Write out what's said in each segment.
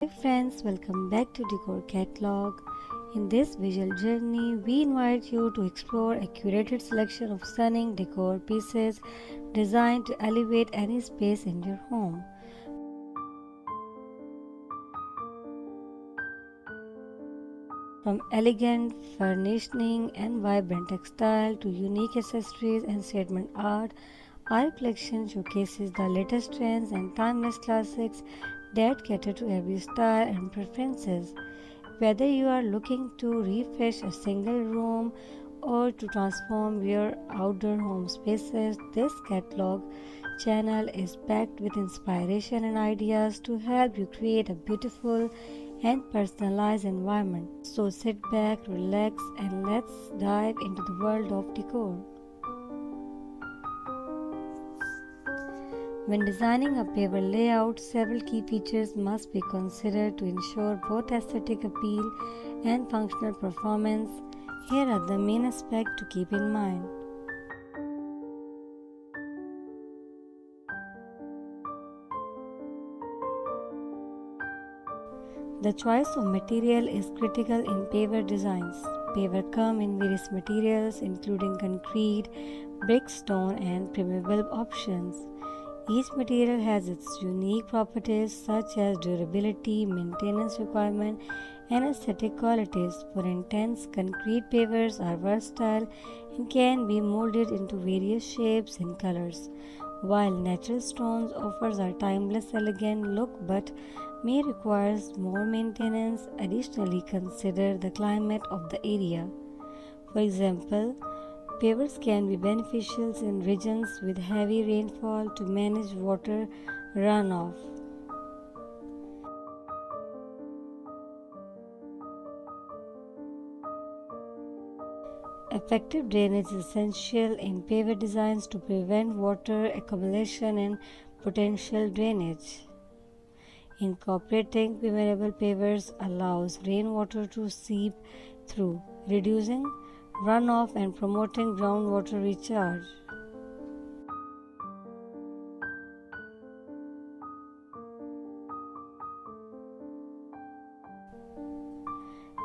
Hi friends, welcome back to Decor Catalog. In this visual journey, we invite you to explore a curated selection of stunning decor pieces designed to elevate any space in your home. From elegant furnishing and vibrant textile to unique accessories and statement art, our collection showcases the latest trends and timeless classics that cater to every style and preferences. Whether you are looking to refresh a single room or to transform your outdoor home spaces, this catalog channel is packed with inspiration and ideas to help you create a beautiful and personalized environment. So sit back, relax, and let's dive into the world of decor. When designing a paver layout, several key features must be considered to ensure both aesthetic appeal and functional performance. Here are the main aspects to keep in mind. The choice of material is critical in paver designs. Paver come in various materials including concrete, brick, stone, and permeable options. Each material has its unique properties such as durability, maintenance requirement, and aesthetic qualities. For instance, concrete pavers are versatile and can be molded into various shapes and colors, while natural stones offers a timeless, elegant look but may require more maintenance. Additionally, consider the climate of the area. For example, pavers can be beneficial in regions with heavy rainfall to manage water runoff. Effective drainage is essential in paver designs to prevent water accumulation and potential drainage. Incorporating permeable pavers allows rainwater to seep through, reducing runoff and promoting groundwater recharge.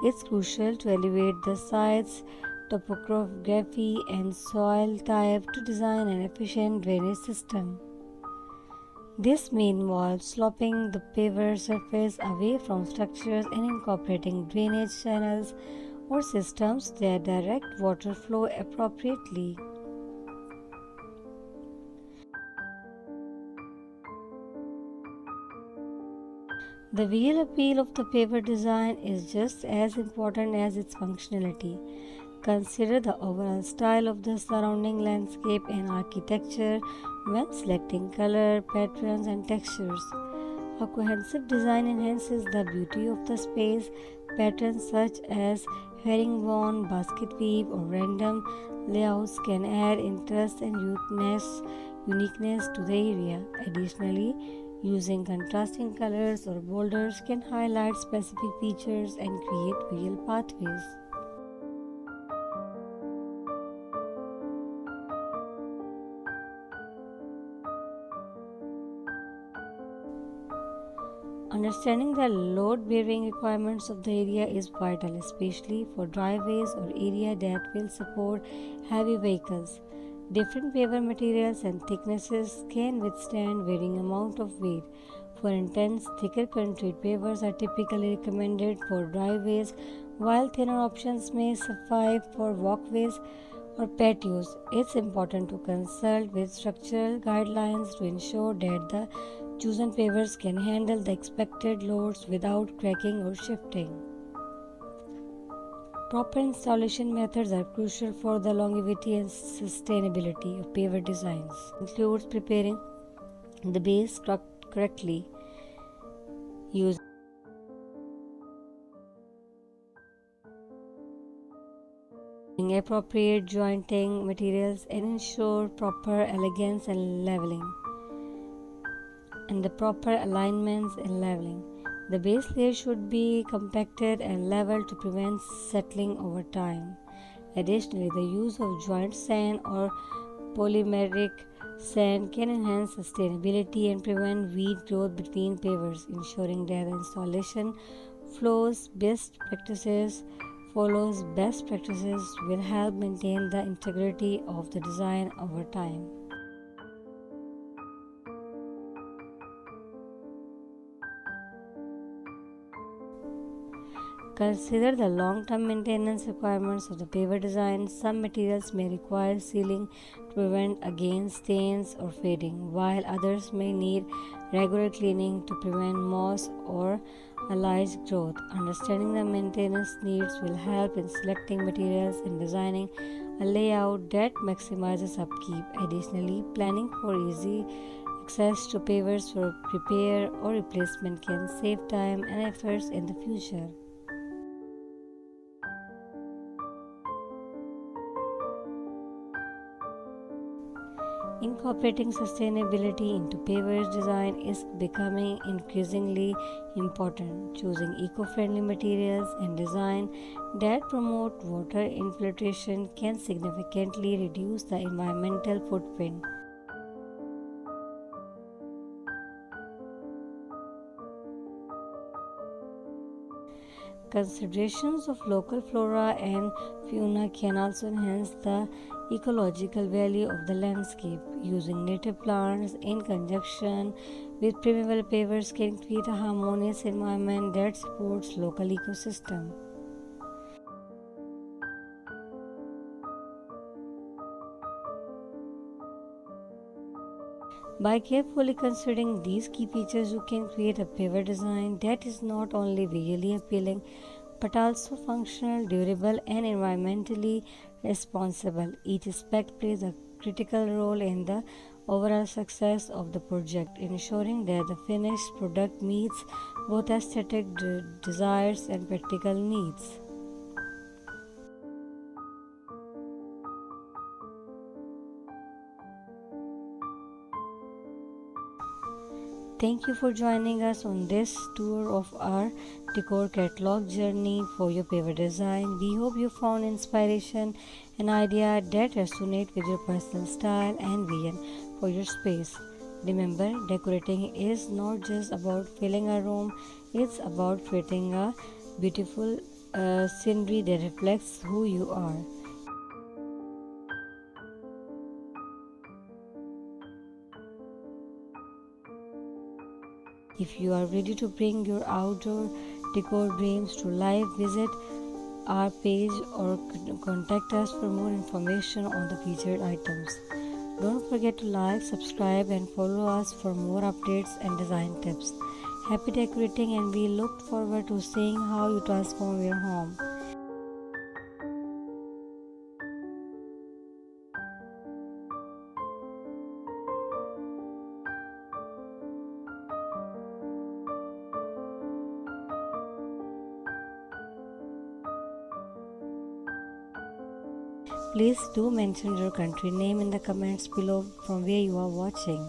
It's crucial to elevate the site's topography and soil type to design an efficient drainage system. This may involve sloping the paver surface away from structures and incorporating drainage channels or systems that direct water flow appropriately. The visual appeal of the paver design is just as important as its functionality. Consider the overall style of the surrounding landscape and architecture when selecting color, patterns, and textures. A cohesive design enhances the beauty of the space. Patterns such as herringbone, basket weave, or random layouts can add interest and uniqueness to the area. Additionally, using contrasting colors or boulders can highlight specific features and create visual pathways. Understanding the load bearing requirements of the area is vital, especially for driveways or area that will support heavy vehicles. Different paver materials and thicknesses can withstand varying amount of weight. For instance, thicker concrete pavers are typically recommended for driveways, while thinner options may suffice for walkways or patios. It's important to consult with structural guidelines to ensure that the chosen pavers can handle the expected loads without cracking or shifting. Proper installation methods are crucial for the longevity and sustainability of paver designs. Includes preparing the base correctly, using appropriate jointing materials and ensure proper elegance and leveling and the proper alignments and leveling. The base layer should be compacted and leveled to prevent settling over time. Additionally, the use of joint sand or polymeric Sand can enhance sustainability and prevent weed growth between pavers, ensuring that the installation follows best practices will help maintain the integrity of the design over time. Consider the long-term maintenance requirements of the paver design. Some materials may require sealing to prevent against stains or fading, while others may need regular cleaning to prevent moss or algae growth. Understanding the maintenance needs will help in selecting materials and designing a layout that maximizes upkeep. Additionally, planning for easy access to pavers for repair or replacement can save time and efforts in the future. Incorporating sustainability into pavers design is becoming increasingly important. Choosing eco-friendly materials and design that promote water infiltration can significantly reduce the environmental footprint. Considerations of local flora and fauna can also enhance the ecological value of the landscape. Using native plants in conjunction with primeval pavers can create a harmonious environment that supports local ecosystem. By carefully considering these key features, you can create a paver design that is not only visually appealing but also functional, durable, and environmentally responsible. Each aspect plays a critical role in the overall success of the project, ensuring that the finished product meets both aesthetic desires and practical needs. Thank you for joining us on this tour of our decor catalog journey for your paver design. We hope you found inspiration and idea that resonate with your personal style and vision for your space. Remember, decorating is not just about filling a room, it's about creating a beautiful scenery that reflects who you are. If you are ready to bring your outdoor decor dreams to life, visit our page or contact us for more information on the featured items. Don't forget to like, subscribe, and follow us for more updates and design tips. Happy decorating, and we look forward to seeing how you transform your home. Please do mention your country name in the comments below from where you are watching.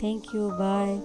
Thank you. Bye.